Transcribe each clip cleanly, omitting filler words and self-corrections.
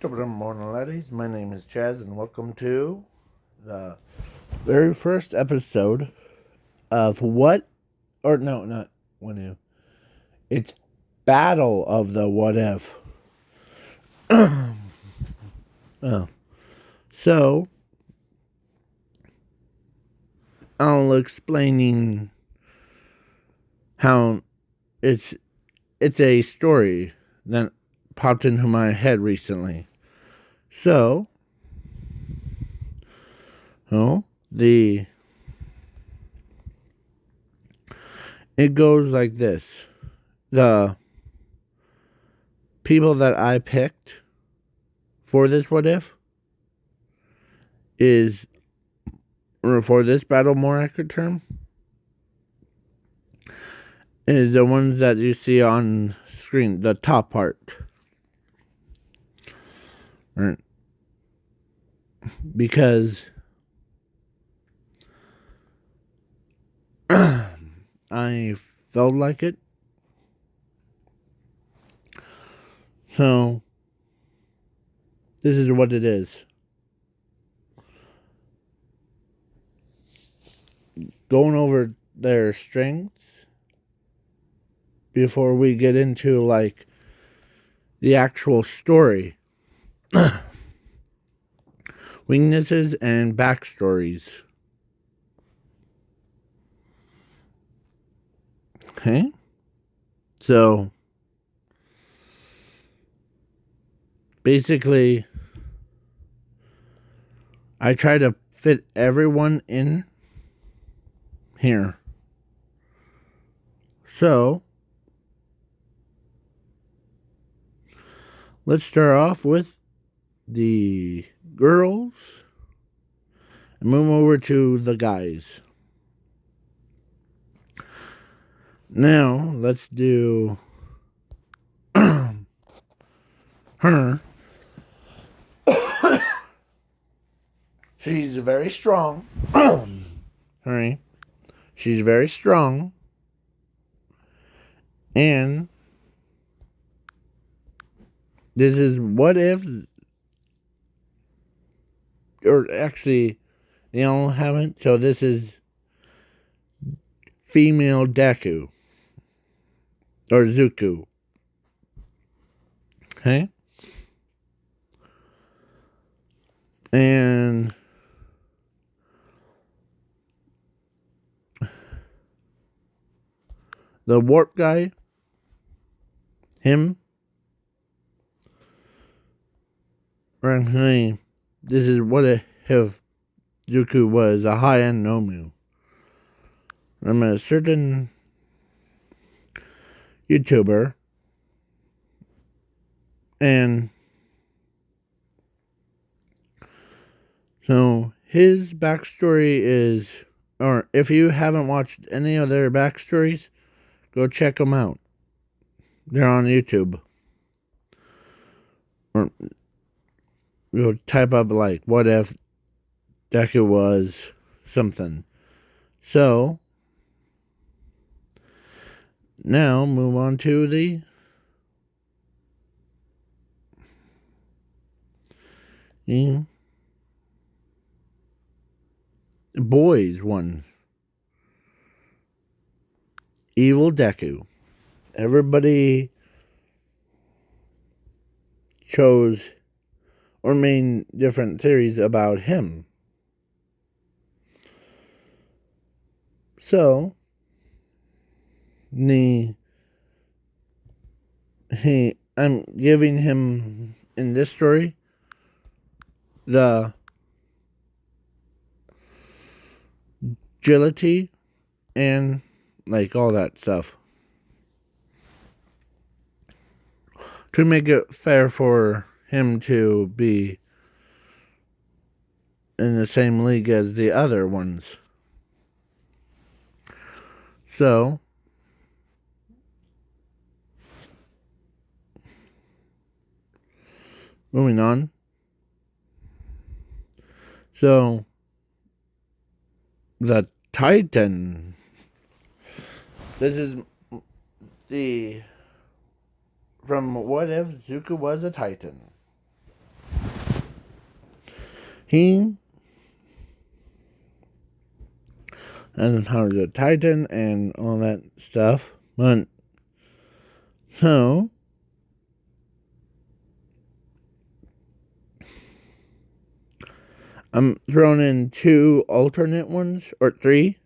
Good morning, ladies. My name is Chaz, and welcome to the very first episode of what, or no, not what if. It's Battle of the What If. Oh. So, I'll explaining how it's it's a story that popped into my head recently. So, the it goes like this. The people that I picked for this what if is, or for this battle, more accurate term, is the ones that you see on screen, the top part. Right? Because I felt like it. So, this is what it is. Going over their strengths before we get into, like, the actual story. Weaknesses and backstories. Okay? So, basically, I try to fit everyone in here. So, let's start off with the girls and move over to the guys. Now, let's do her. She's very strong. Hurry. She's very strong. And this is what if, or actually, they all haven't. So this is female Deku, or Zuku. Okay? And the warp guy, him, right? This is what if Zuku was a high-end Nomu. I'm a certain YouTuber, and so his backstory is, or if you haven't watched any of their backstories, go check them out. They're on YouTube. Or you'll type up, like, what if Deku was something. So, now move on to the boys one. Evil Deku. Everybody chose or made different theories about him. So, I'm giving him, in this story, the agility and, like, all that stuff to make it fair for him to be in the same league as the other ones. So, moving on. So, the Titan. This is the, from what if Zuko was a Titan. He has the powers of Titan and all that stuff. But so I'm throwing in 2 alternate ones, or 3.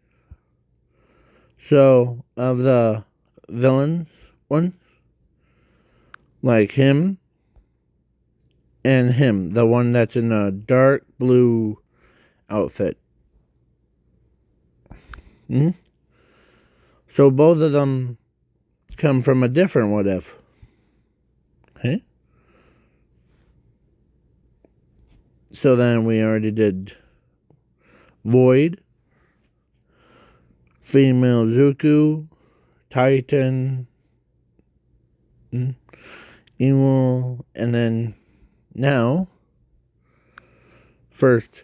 So, of the villains one, like him and him, the one that's in a dark blue outfit. Hmm? So both of them come from a different what if. Okay? So then we already did Void, female Zuko, Titan, evil, and then now, first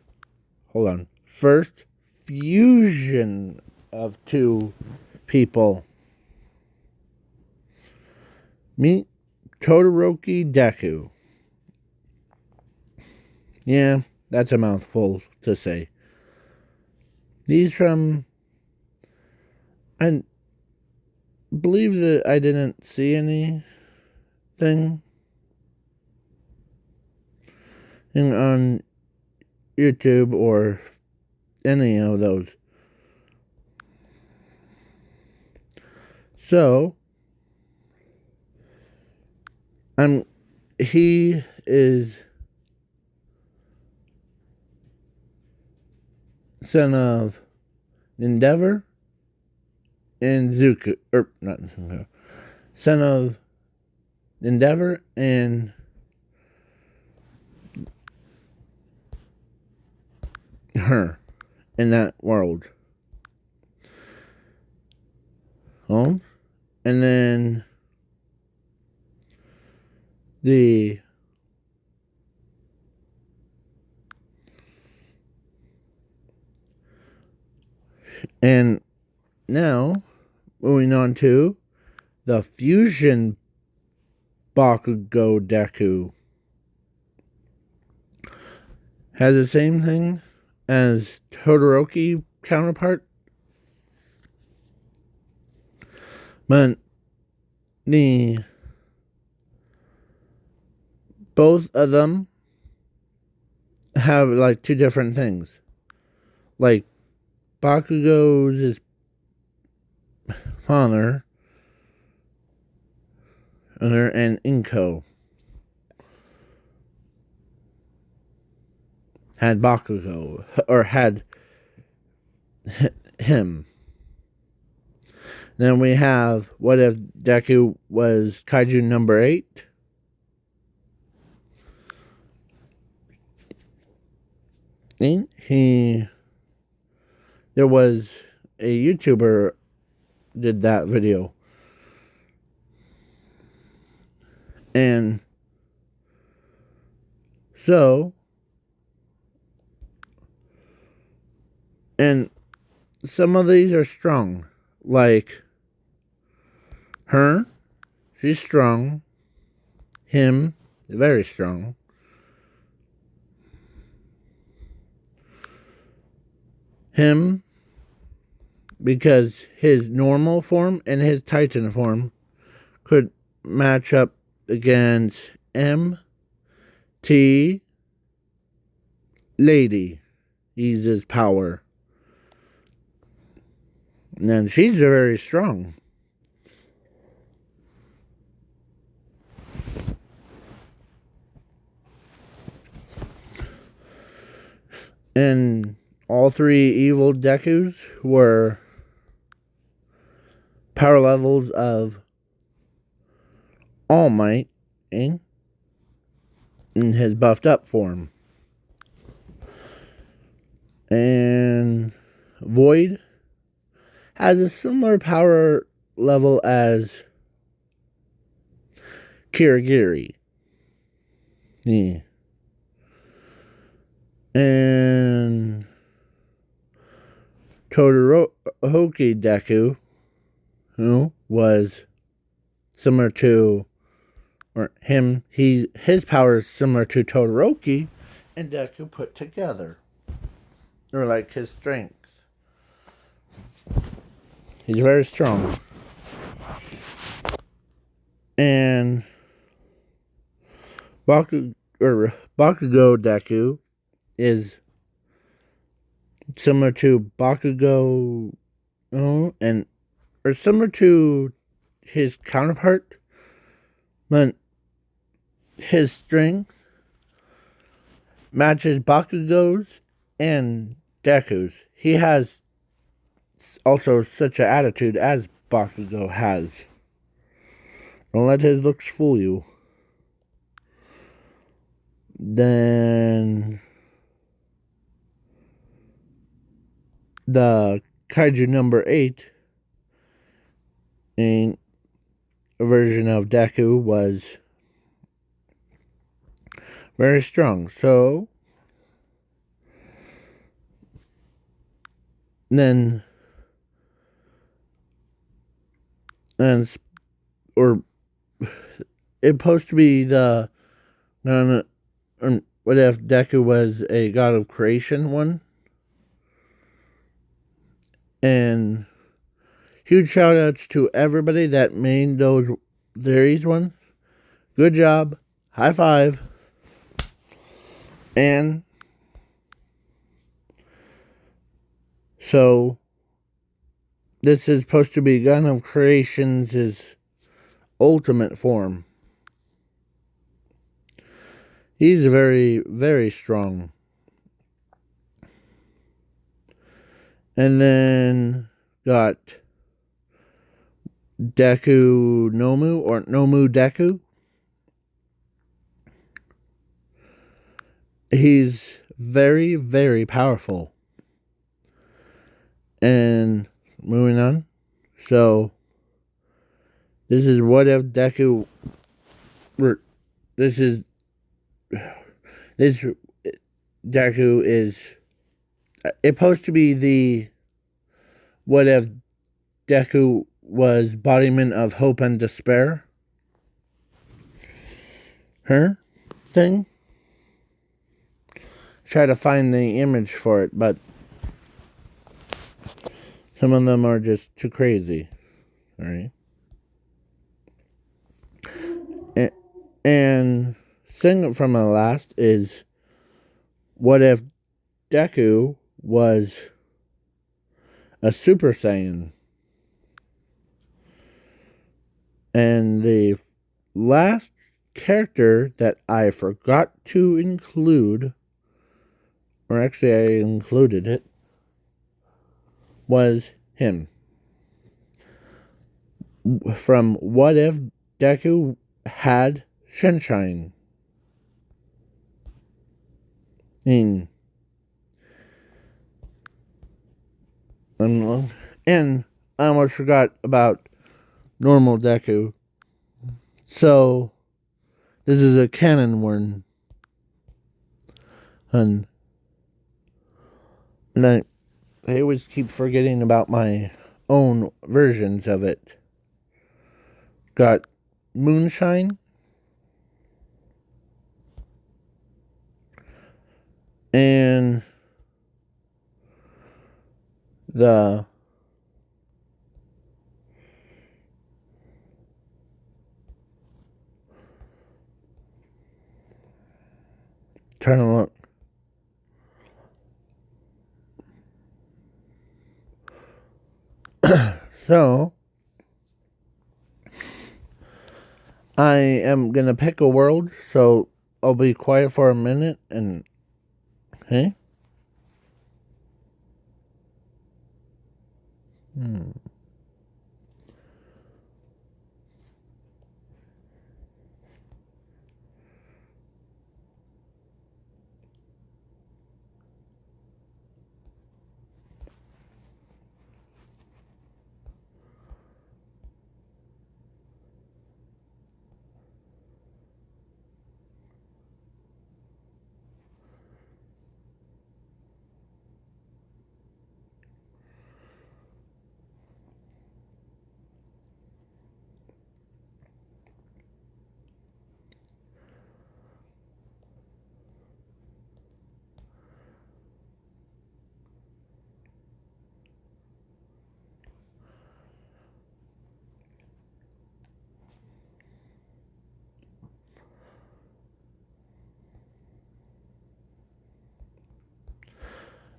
fusion of 2 people. Meet Todoroki Deku. Yeah, that's a mouthful to say. He's from... I believe that I didn't see anything on YouTube or any of those. So, he is son of Endeavor and Zuko, or not Zuko, son of Endeavor and her in that world. Oh, and then and now moving on to the fusion Bakugo Deku. Has the same thing as Todoroki counterpart, but both of them have like 2 different things. Like Bakugo's his father, and Inko had Bakugo, or had him. Then we have, what if Deku was Kaiju number 8? There was a YouTuber did that video. And so, and some of these are strong. Like her, she's strong. Him, very strong. Him, because his normal form and his Titan form could match up against MT Lady. Uses power. And she's very strong. And all 3 evil Dekus were power levels of All Might in his buffed up form. And Void has a similar power level as Kirigiri. Yeah. And Todoroki Deku, who was similar to, or him, his power is similar to Todoroki and Deku put together. Or like his strengths. He's very strong. And Bakugo Deku is similar to Bakugo and or similar to his counterpart, but his strength matches Bakugo's and Deku's. He has also such an attitude as Bakugo has. Don't let his looks fool you. Then the Kaiju number 8 in a version of Deku was very strong. So then or it's supposed to be the what if Deku was a god of creation one? And huge shout outs to everybody that made those series ones. Good job. High five. And so this is supposed to be God of Creation's ultimate form. He's very, very strong. And then got Deku Nomu or Nomu Deku. He's very, very powerful. And moving on. So this is what if Deku this Deku is it's supposed to be the what if Deku was embodiment of hope and despair. Her thing. Try to find the image for it, but some of them are just too crazy. Alright. And second from the last is what if Deku was a Super Saiyan? And the last character that I forgot to include, or actually I included it, was him. From what if Deku had Sunshine? And I almost forgot about normal Deku. So this is a canon one. And I always keep forgetting about my own versions of it. Got Moonshine. And the trying to look. So I am gonna pick a world, so I'll be quiet for a minute and hey?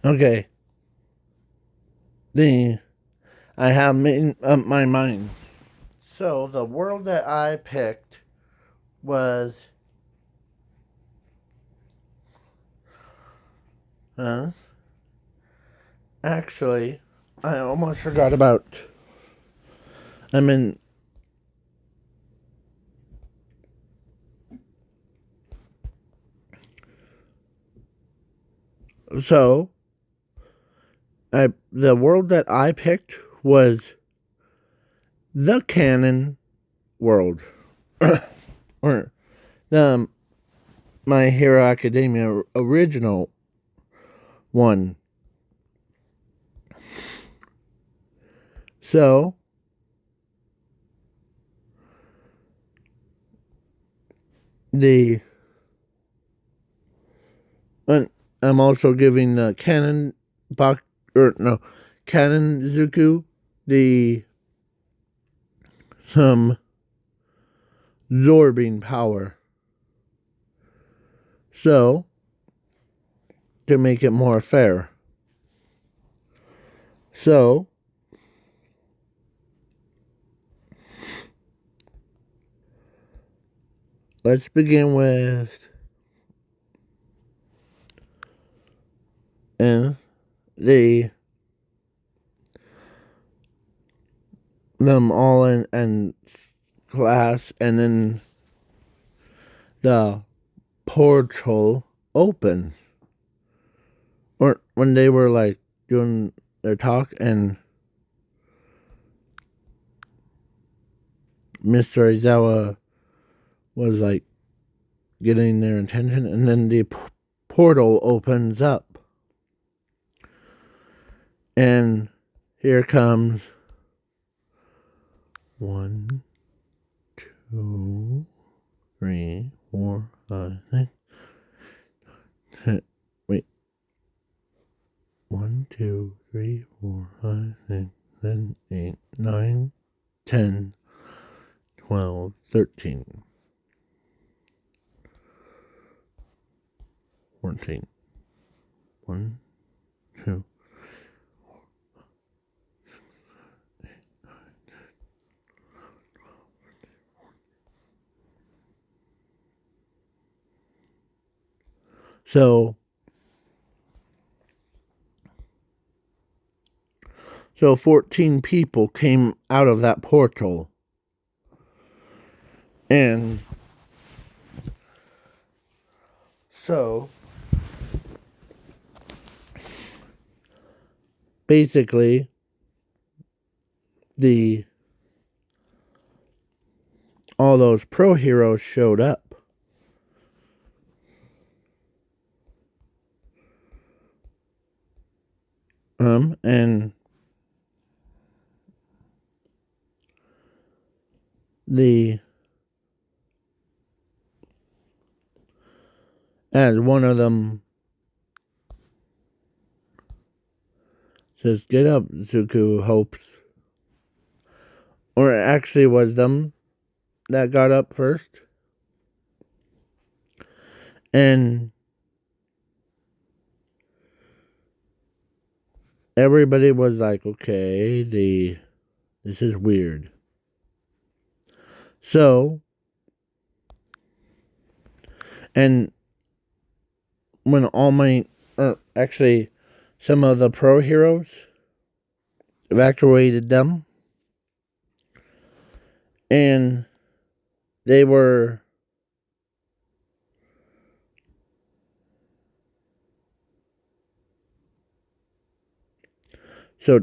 Okay. I have made up my mind. So the world that I picked was uh, actually I almost forgot about. I'm in. So the world that I picked was the canon world, or the My Hero Academia original one. So the I'm also giving the canon box or no canon Zuku the some absorbing power. So to make it more fair. So let's begin with the them all in class, and then the portal opens, or when they were like doing their talk, and Mr. Aizawa was like getting their attention, and then the portal opens up, and here comes 1, 2, 3, 4, 5, 6. Wait. 1, 2, 3, 4, 5, 6, 7, 8, 9, 10, 12, 13, 14. 1, 2. So 14 people came out of that portal. And so basically all those pro heroes showed up. And as one of them says, "Get up, Zuko hopes." Or it actually was them that got up first. And everybody was like, okay, this is weird. So, and when actually some of the pro heroes evacuated them, and they were so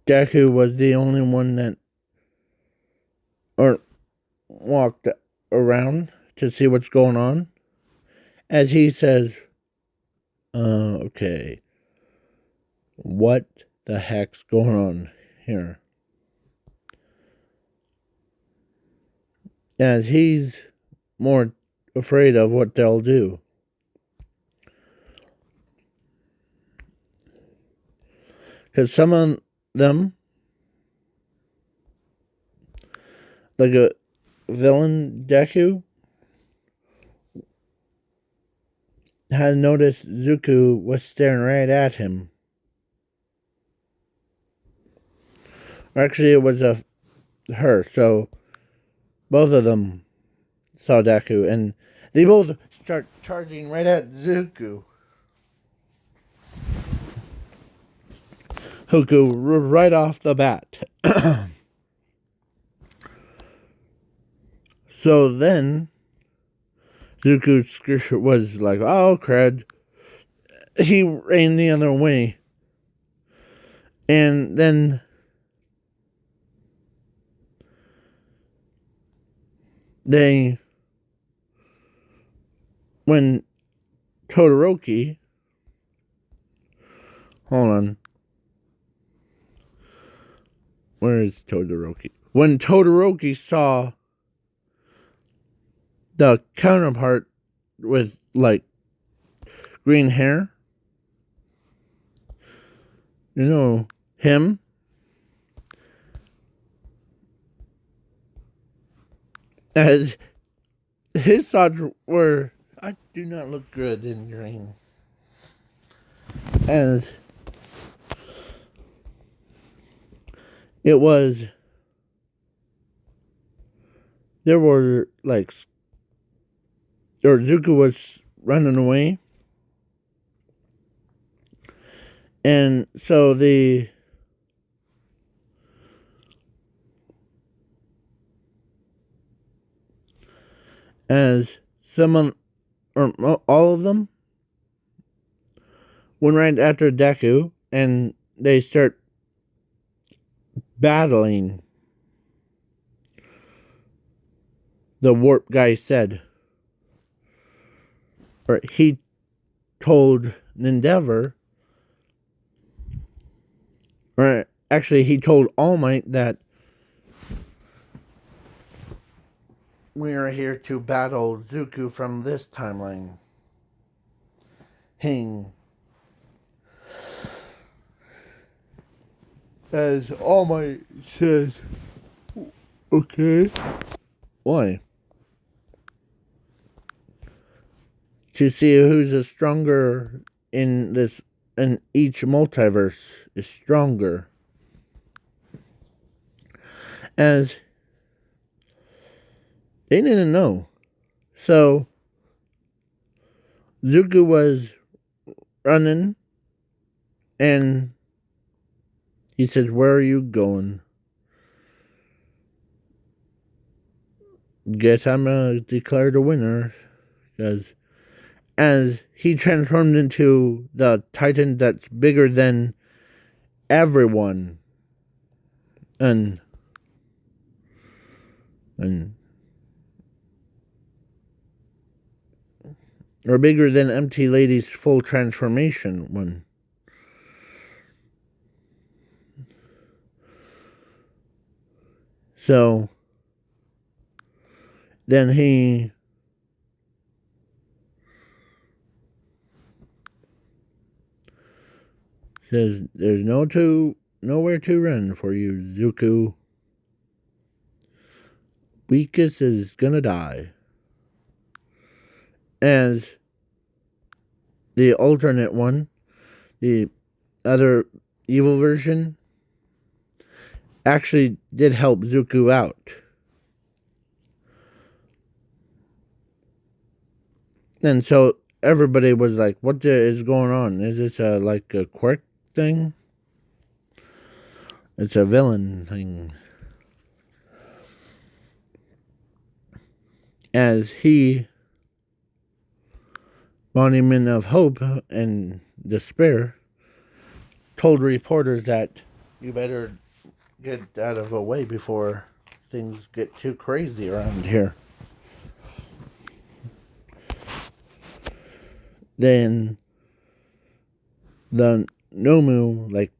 Deku was the only one that walked around to see what's going on, as he says, okay, what the heck's going on here? As he's more afraid of what they'll do. Because some of them, like a villain Deku, had noticed Zuko was staring right at him. Or actually, it was her. So both of them saw Deku, and they both start charging right at Zuko. Hoku right off the bat. So then Zuko was like, "Oh, crud!" He ran the other way, and then when Todoroki, hold on, where is Todoroki? When Todoroki saw the counterpart with like green hair, you know him, as his thoughts were, I do not look good in green. As it was, there were like, or Zuko was running away. And so as someone, or all of them, went right after Deku, and they start battling. The warp guy said, or he told Endeavor, or actually he told All Might that we are here to battle Zuko from this timeline. Hing. As All Might says, okay. Why? To see who's a stronger in this, in each multiverse is stronger. As they didn't know. So Zuko was running, and he says, "Where are you going?" Guess I'm declared a winner, because as he transformed into the Titan that's bigger than everyone, and or bigger than Empty Lady's full transformation one. So then he says, "There's nowhere to run for you, Zuko. Weakest is gonna die." As the alternate one, the other evil version, actually did help Zuko out. And so everybody was like, "What is going on? Is this like a quirk thing? It's a villain thing." As he, monument of hope and despair, told reporters that you better get out of the way before things get too crazy around here. Then the Nomu, like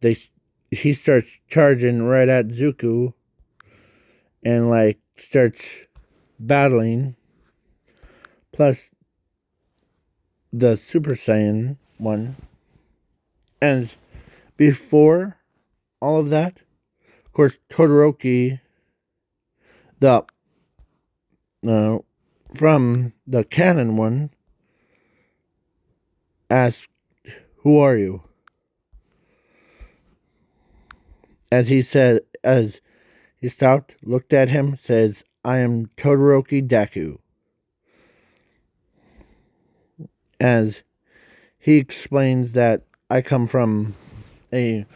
he starts charging right at Zuko, and like starts battling. Plus the Super Saiyan one. And before all of that, of course, Todoroki, the from the canon one, asked, "Who are you?" As he stopped, looked at him, says, "I am Todoroki Deku." As he explains that I come from a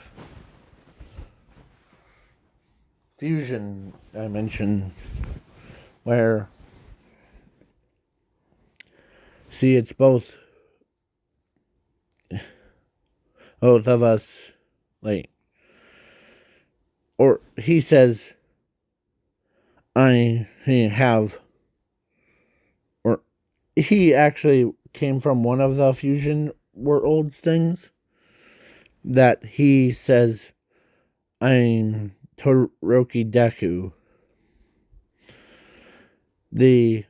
fusion dimension where, see, it's both of us, like, or he says, I have, or he actually came from one of the fusion worlds things that he says, I'm Todoroki Deku. The,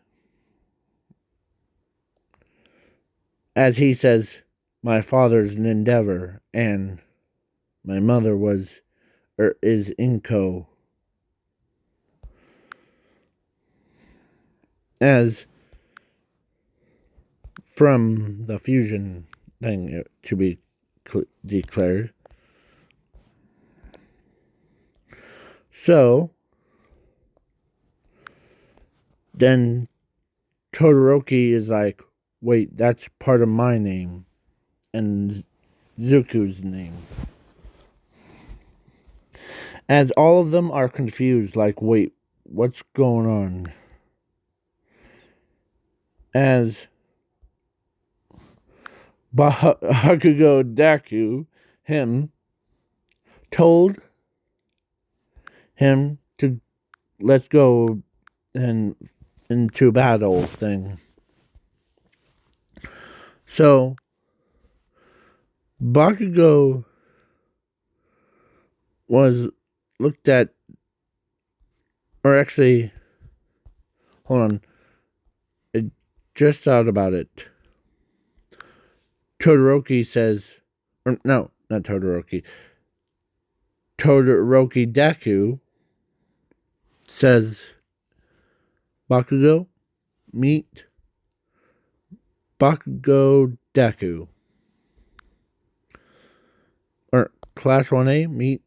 as he says, my father's an endeavor, and my mother was, or is Inko. As from the fusion thing to be declared. So, then Todoroki is like, wait, that's part of my name and Zuko's name. As all of them are confused, like, wait, what's going on? As Bakugo Deku, him, told him to let's go and into battle thing. So Bakugo was looked at, or actually, hold on, I just thought about it. Todoroki says, or no, not Todoroki. Todoroki Deku says, Bakugo, meet Bakugo Deku. Or Class 1A, meet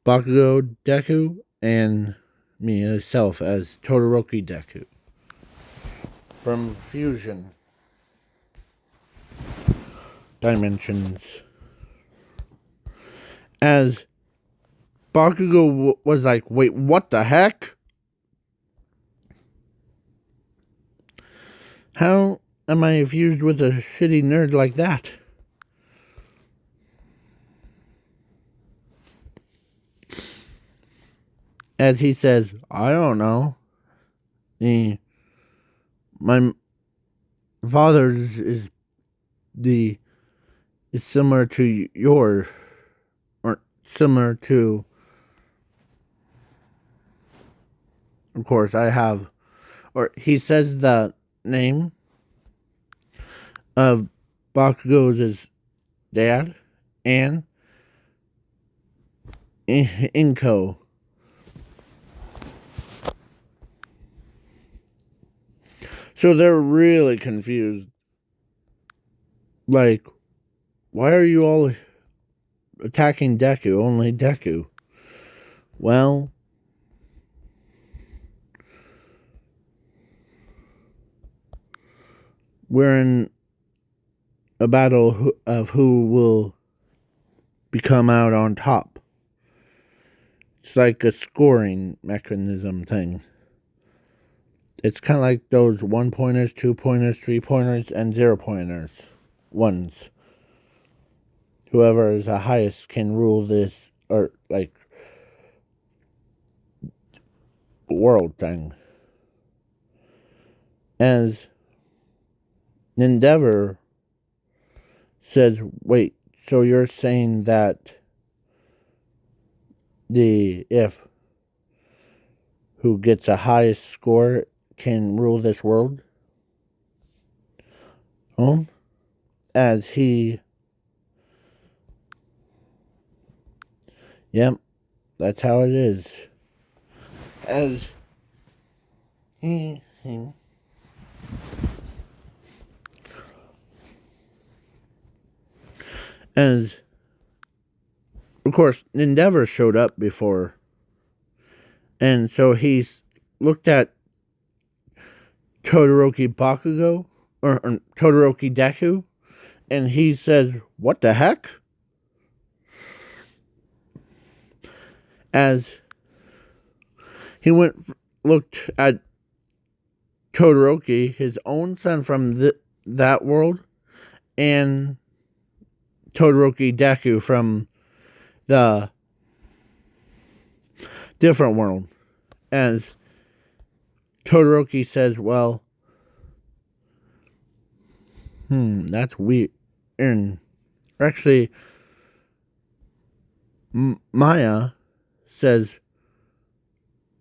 Bakugo Deku and me, myself, as Todoroki Deku. From Fusion Dimensions. As Bakugo was like, wait, what the heck? How am I fused with a shitty nerd like that? As he says, I don't know. My father's is similar to yours, or similar to, of course, I have, or he says the name of Bakugo's dad and Inko. So they're really confused. Like, why are you all attacking Deku? Only Deku. Well, we're in a battle of who will become out on top. It's like a scoring mechanism thing. It's kind of like those 1-pointers, 2-pointers, 3-pointers, and 0-pointers. Ones. Whoever is the highest can rule this, or like, world thing. As Endeavor says, wait, so you're saying that if who gets the highest score can rule this world? As he, yep, that's how it is. As he As, of course, Endeavor showed up before. And so he's looked at Todoroki Bakugo, or Todoroki Deku, and he says, "What the heck?" As he looked at Todoroki, his own son from that world, and Todoroki Deku from the different world. As Todoroki says, "Well, that's weird." And actually, Maya says,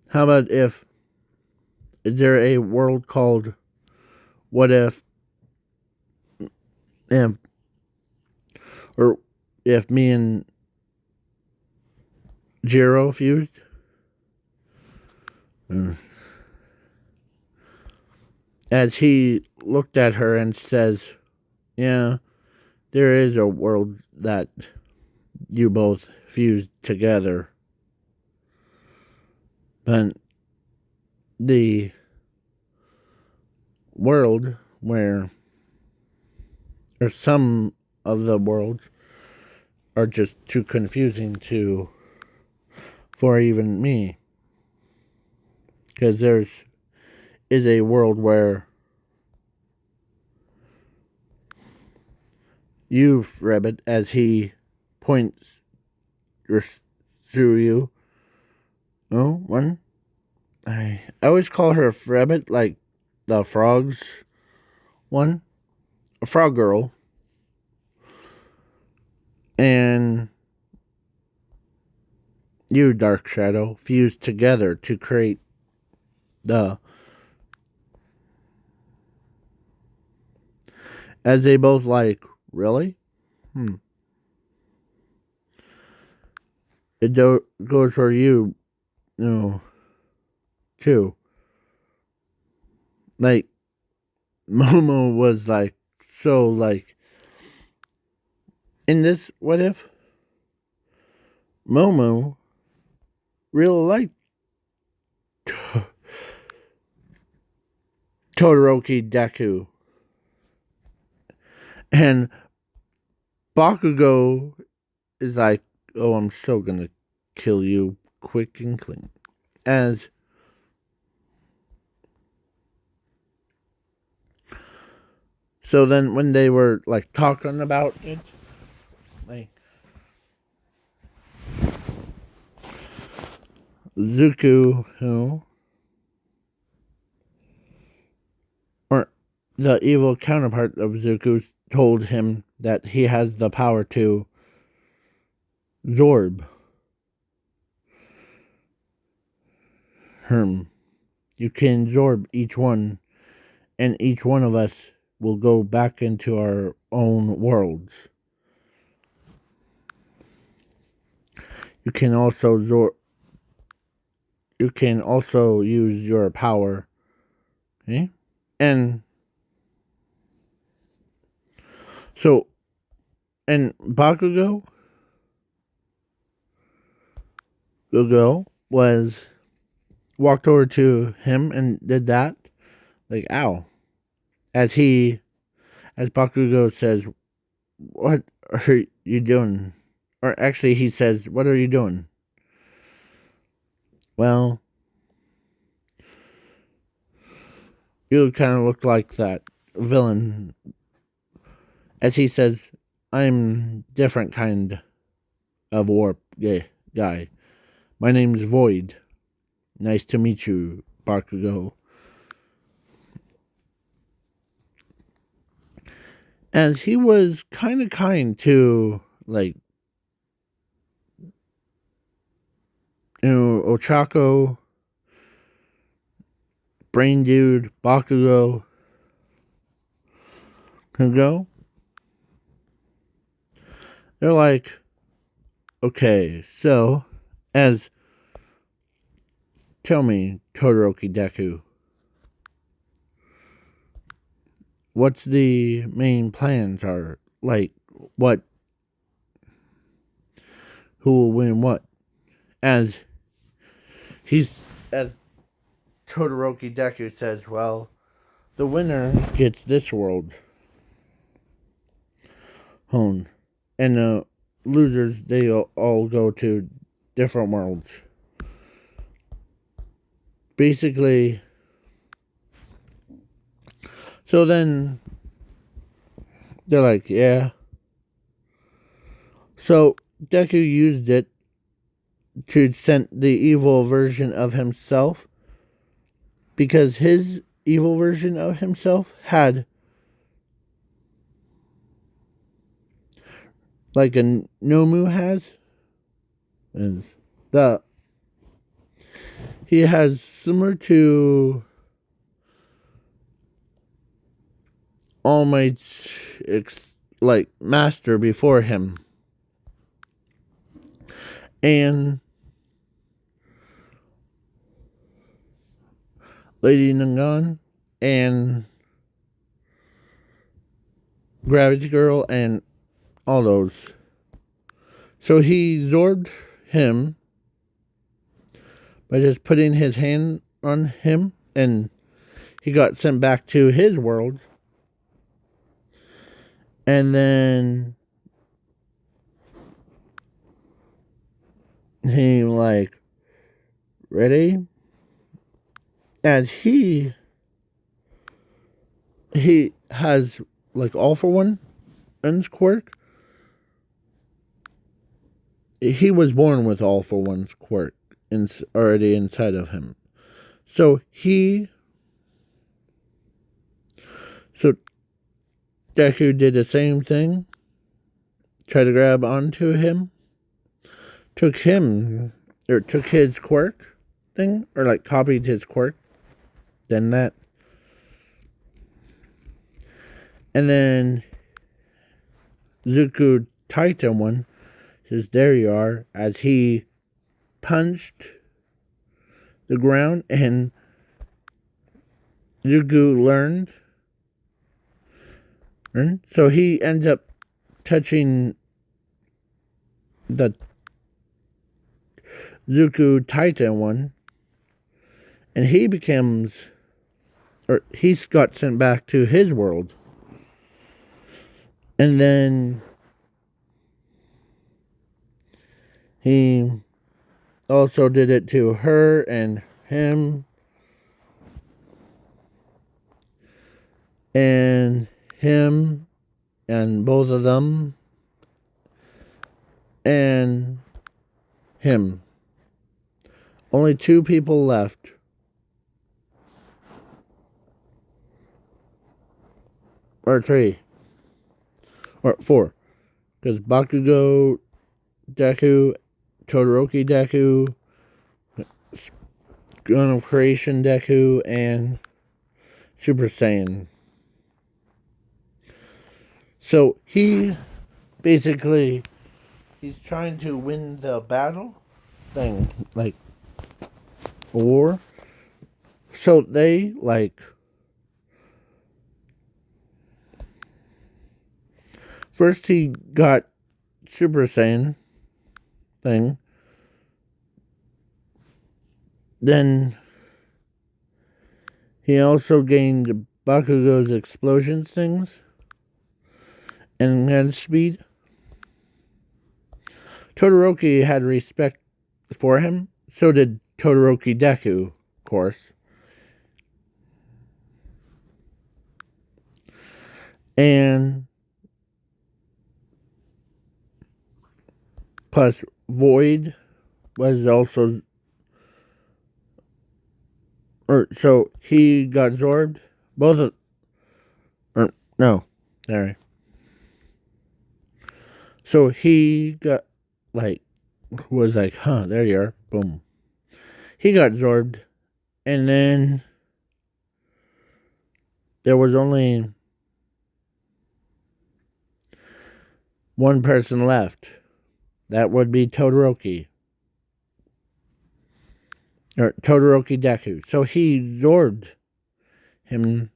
"How about is there a world called What if, or if me and Jiro fused?" As he looked at her and says, "Yeah, there is a world that you both fused together. But the world or some of the worlds are just too confusing for even me. Because is a world where you, Rabbit," as he points through you. Oh, one. I always call her Rabbit, like the frogs one. A frog girl. And you, Dark Shadow, fused together to create the... As they both like, really? It goes for you, too. Like, Momo was like, so like, in this What If, Momo really liked Todoroki Deku. And Bakugo is like, "Oh, I'm so gonna kill you quick and clean." As so then when they were like talking about it, like Zuko, or the evil counterpart of Zuko, told him that he has the power to Zorb. You can absorb each one, and each one of us will go back into our own worlds. You can also use your power. Okay? And so, and Bakugo was walked over to him and did that. Like, ow. As Bakugo says, "What are you doing?" Or actually, he says, "What are you doing?" "Well, you kind of look like that villain." As he says, "I'm different kind of warp guy. My name's Void. Nice to meet you, Bakugo." As he was kind of kind to, like, Ochako, Brain Dude, Bakugo, Kugo. They're like, "Okay, so, tell me, Todoroki Deku, what's the main plans are? Like, what who will win what. As as Todoroki Deku says, well, the winner gets this world honed, and the losers, they all go to different worlds. Basically, so then they're like, yeah. So Deku used it to send the evil version of himself, because his evil version of himself had like a Nomu has, is the he has similar to All Might's like master before him, and Lady Nangan and Gravity Girl and all those. So he zorbed him by just putting his hand on him, and he got sent back to his world. And then he like, ready? As he has like All for One's quirk. He was born with All for One's quirk already inside of him. So Deku did the same thing, tried to grab onto him, took his quirk thing, or like copied his quirk, then that. And then Zuko Titan one says, there you are, as he punched the ground, and Zuko learned. So he ends up touching the Zuko Titan one, and he's got sent back to his world. And then he also did it to her and him and him and both of them and him. Only 2 people left. Or 3. Or 4. Because Bakugo Deku, Todoroki Deku, Gun of Creation Deku, and Super Saiyan. So he's trying to win the battle thing, like a war. So they first he got Super Saiyan thing. Then he also gained Bakugo's explosions things and had speed. Todoroki had respect for him. So did Todoroki Deku, of course. And plus Void was also, so he got zorbed. Sorry. So he got was like, there you are, boom. He got zorbed, and then there was only one person left. That would be Todoroki. Or Todoroki Deku. So he zorbed him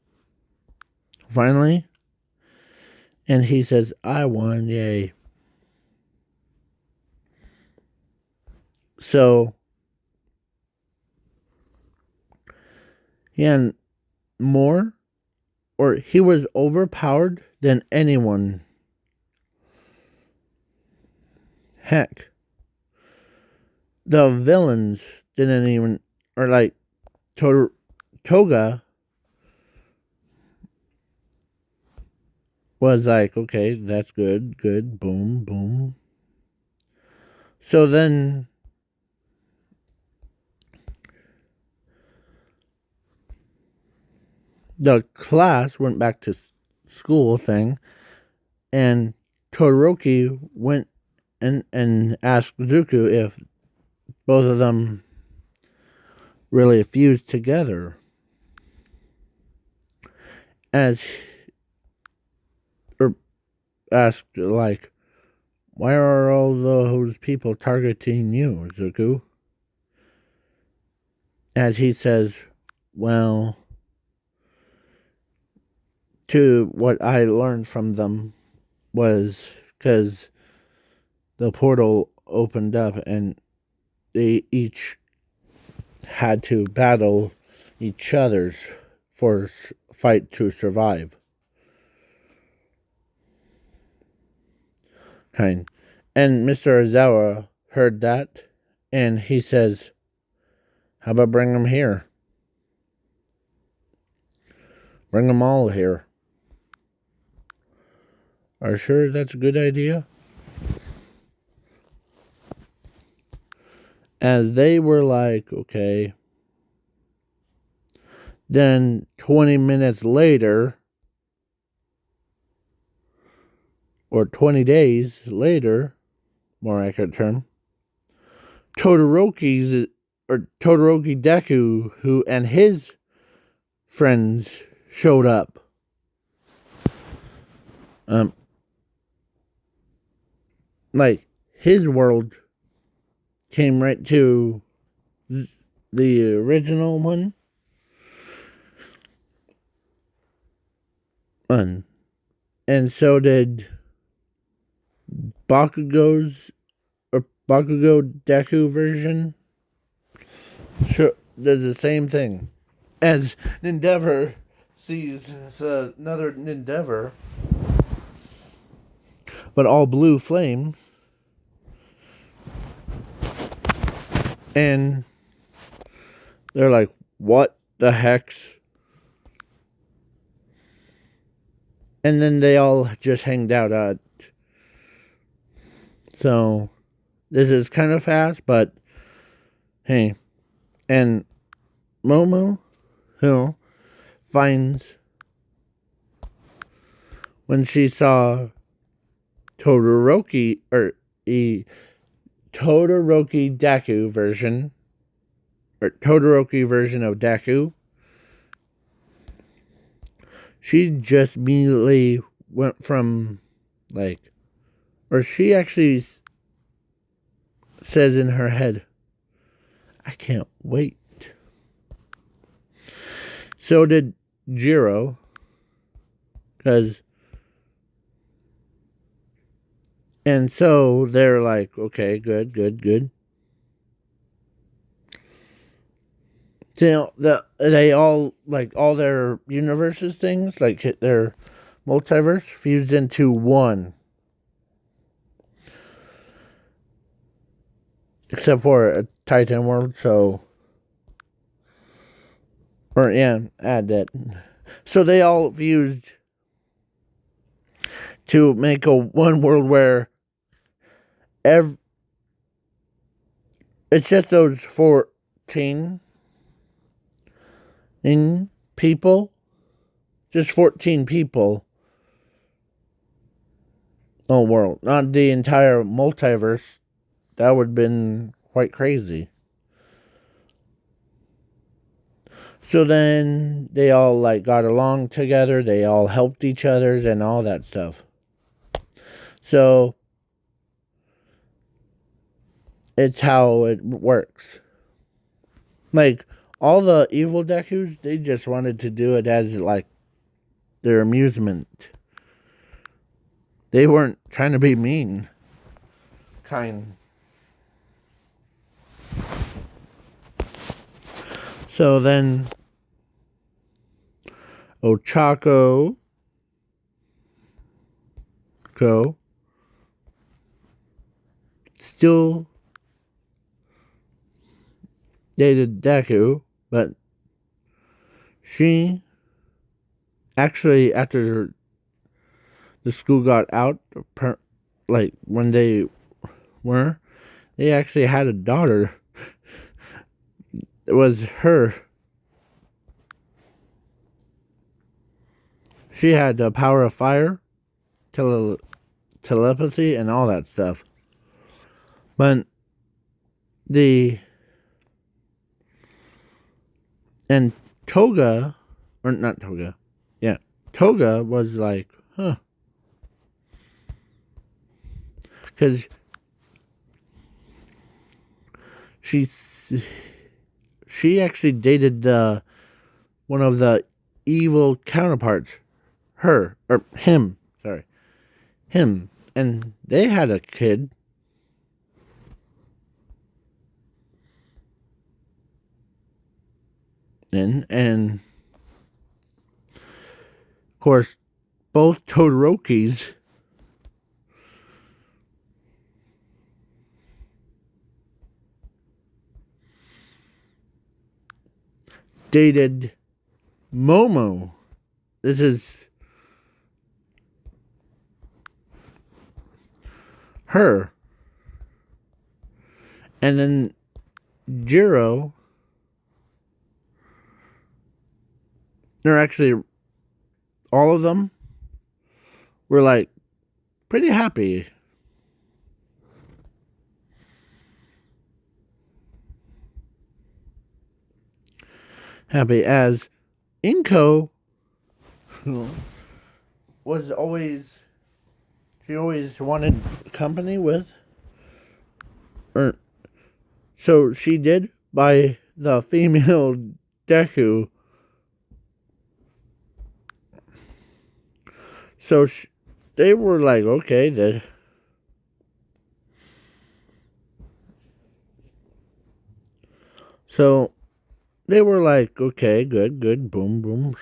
finally. And he says, I won, yay. So he had more, or he was overpowered than anyone. Heck, the villains didn't even, or like Toga was like, okay, that's good, good, boom, boom. So then the class went back to school thing, and Todoroki went and asked Zuko if both of them really fused together. As or asked like, why are all those people targeting you, Zuko? As he says, well, to what I learned from them was because the portal opened up and they each had to battle each other's for fight to survive. Kind. And Mr. Ozawa heard that and he says, how about bring them here? Bring them all here. Are you sure that's a good idea? As they were like, okay. Then 20 minutes later, or 20 days later, more accurate term, Todoroki Deku, who and his friends showed up. Like his world came right to the original one. And so did Bakugo's or Bakugo Deku version. Sure, does the same thing. As Endeavor sees another Endeavor, but all blue flame, and they're like, what the heck's? And then they all just hanged out at. So, this is kind of fast, but hey. And Momo, who finds when she saw Todoroki, or a Todoroki Deku version, or Todoroki version of Deku, she just immediately went from, like, or she actually says in her head, I can't wait. So did Jiro, because, and so they're like, okay, good, good, good. So they all, like, all their universes things, like their multiverse, fused into one. Except for a Titan world, so. Or, yeah, add that. So they all fused to make a one world where it's just those 14 in people. Just 14 people. Oh, world. Not the entire multiverse. That would have been quite crazy. So then they all like got along together. They all helped each other and all that stuff. So it's how it works. Like all the evil Dekus, they just wanted to do it as like their amusement. They weren't trying to be mean. Kind. So then Ochako still dated Deku, but she actually, after the school got out, like when they actually had a daughter. It was her. She had the power of fire, telepathy, and all that stuff. But and Toga, or not Toga, yeah, Toga was like, huh. Because she actually dated one of the evil counterparts, him, and they had a kid. And of course, both Todorokis dated Momo. This is her. And then Jiro, or actually all of them, were like pretty happy. Happy as Inko was always, she always wanted company with, or so she did by the female Deku. So they were like, okay, so they were like, okay, good, boom, boom.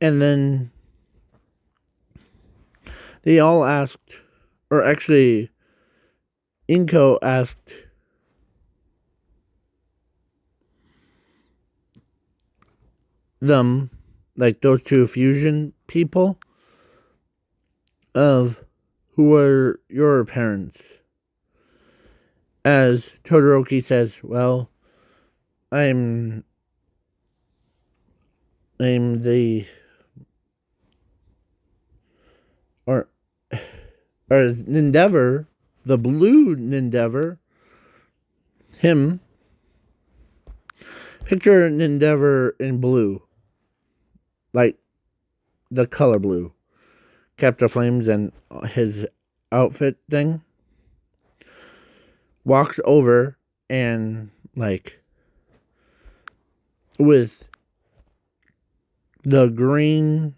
And then they all asked, or actually, Inko asked them, like those two fusion people, of who were your parents. As Todoroki says, well, I'm the, or Endeavor, the blue Endeavor, him. Picture an Endeavor in blue, like the color blue, Captain Flames and his outfit thing. Walks over and like with the green,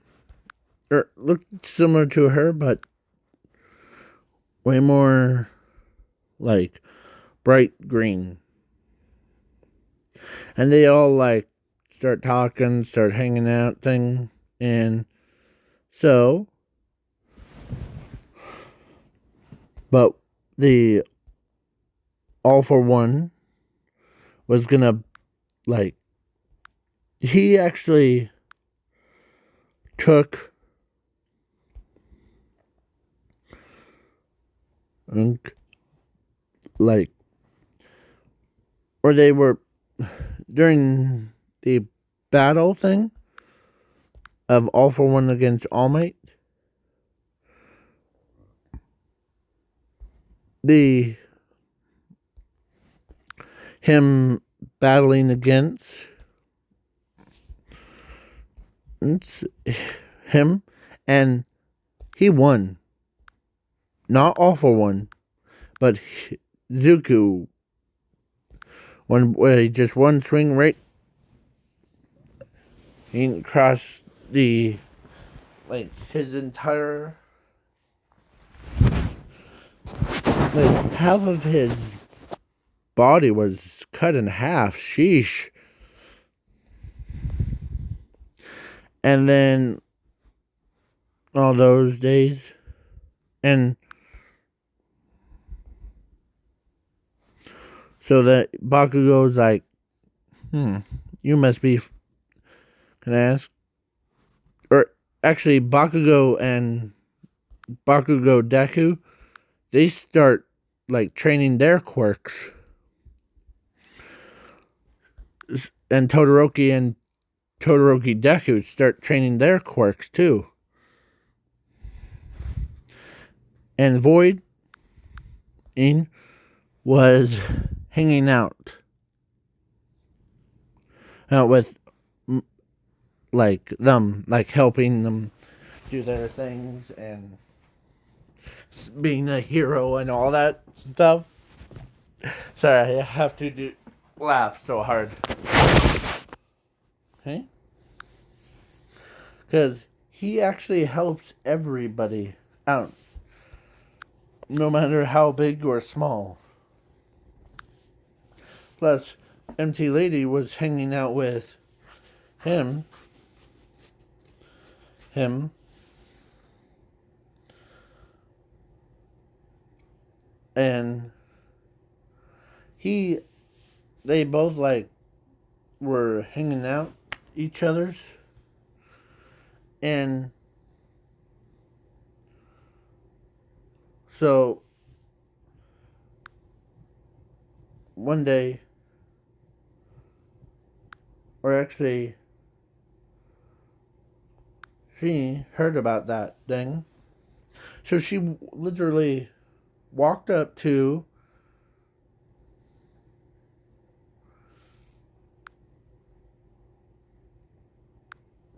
or looked similar to her, but way more like bright green. And they all like start talking, start hanging out thing. And so, but the All for One was gonna, like, he actually took like, or they were during the battle thing of All for One against All Might. Him battling against him, and he won. Not All for One, but Zuko. Where he just one swing right, he crossed the, like, his entire, like, half of his body was cut in half. Sheesh. And then all those days, and so that Bakugo's like, you must be. Can I ask? Or actually, Bakugo Deku, they start like training their quirks, and Todoroki Deku start training their quirks too. And Void In was hanging out with like them, like helping them do their things and being a hero and all that stuff. Sorry, I have to laugh so hard. Okay? Because he actually helps everybody out, no matter how big or small. Plus, MT Lady was hanging out with him, and they both like were hanging out each other's, and so one day, or actually, she heard about that thing, so she literally walked up to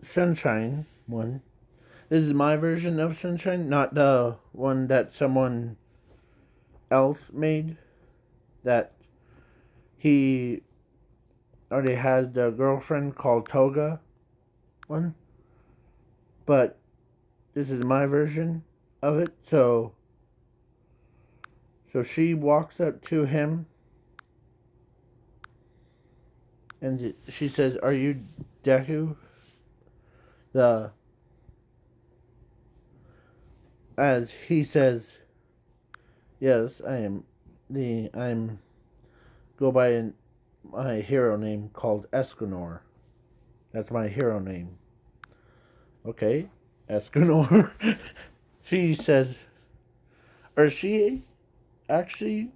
Sunshine one. This is my version of Sunshine, not the one that someone else made. That he already has the girlfriend called Toga one. But this is my version of it. So she walks up to him and she says, "Are you Deku?" As he says, "Yes, I am. I'm go by my hero name called Escanor. That's my hero name." Okay, Escanor. She says, or she actually,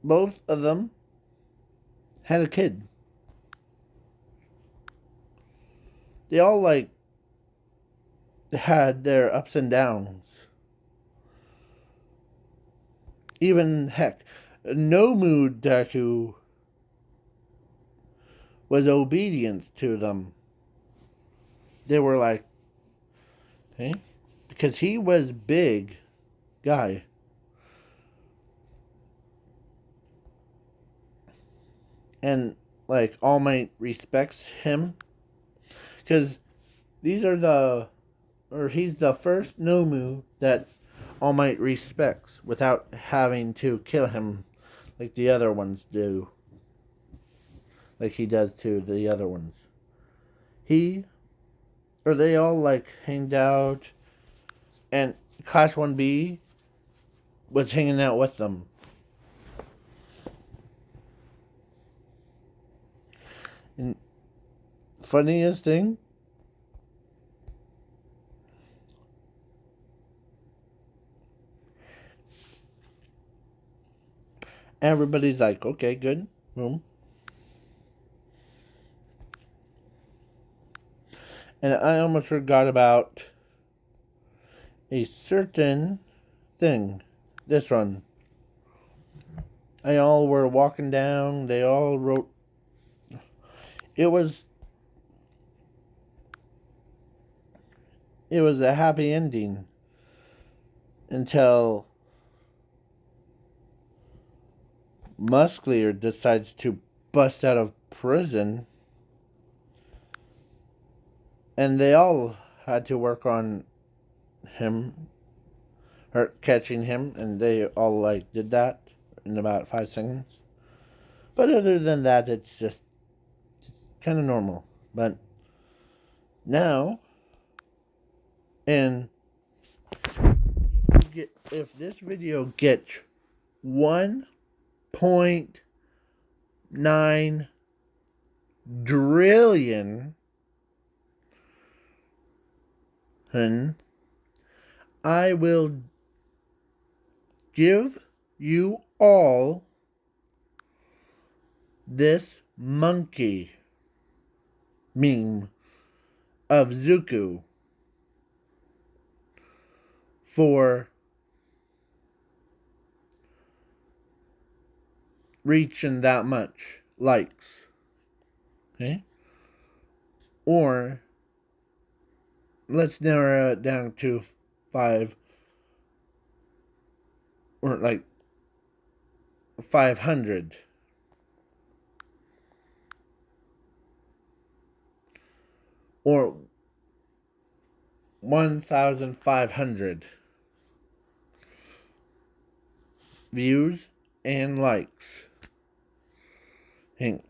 both of them had a kid. They all like had their ups and downs. Even heck, Nomu Deku was obedient to them. They were like, hey, because he was big guy. And like All Might respects him because he's the first Nomu that All Might respects without having to kill him like the other ones do. Like he does to the other ones. They all like hanged out, and Class 1B was hanging out with them. And funniest thing, everybody's like, okay, good, boom. And I almost forgot about a certain thing. This one. They all were walking down, they all wrote. It was a happy ending until Musclier decides to bust out of prison, and they all had to work on him, her catching him, and they all like did that in about 5 seconds. But other than that, it's just kind of normal. But now, and if this video gets 1.9 trillion, I will give you all this monkey meme of Zuko for reaching that much likes. Okay? Or let's narrow it down to 5 or like 500. Or 1,500 views and likes. Thanks.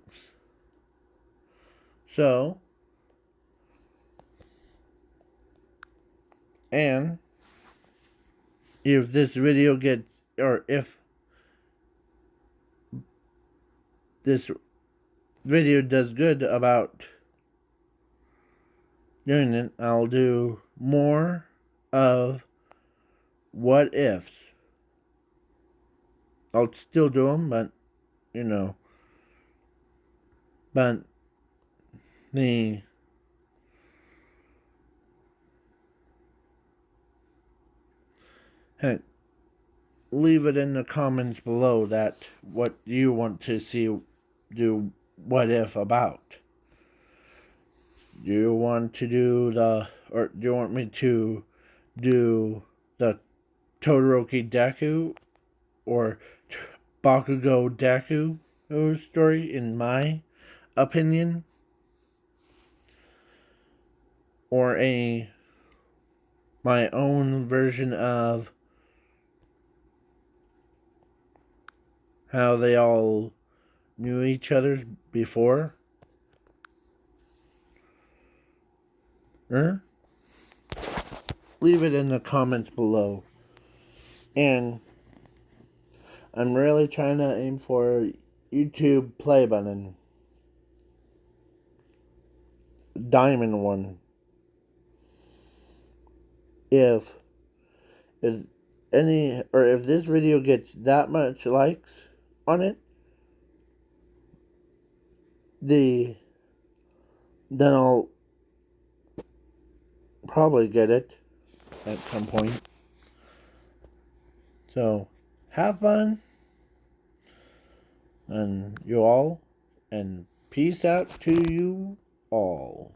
So, and if this video gets, or if this video does good about doing it, I'll do more of what ifs. I'll still do them, but but the heck, leave it in the comments below that what you want to see do what if about. Do you want to do or do you want me to do the Todoroki Deku or Bakugo Deku story, in my opinion? Or my own version of how they all knew each other before? Leave it in the comments below. And I'm really trying to aim for YouTube play button. Diamond one. If this video gets that much likes on it, then I'll probably get it at some point. So, have fun, and you all, and peace out to you all.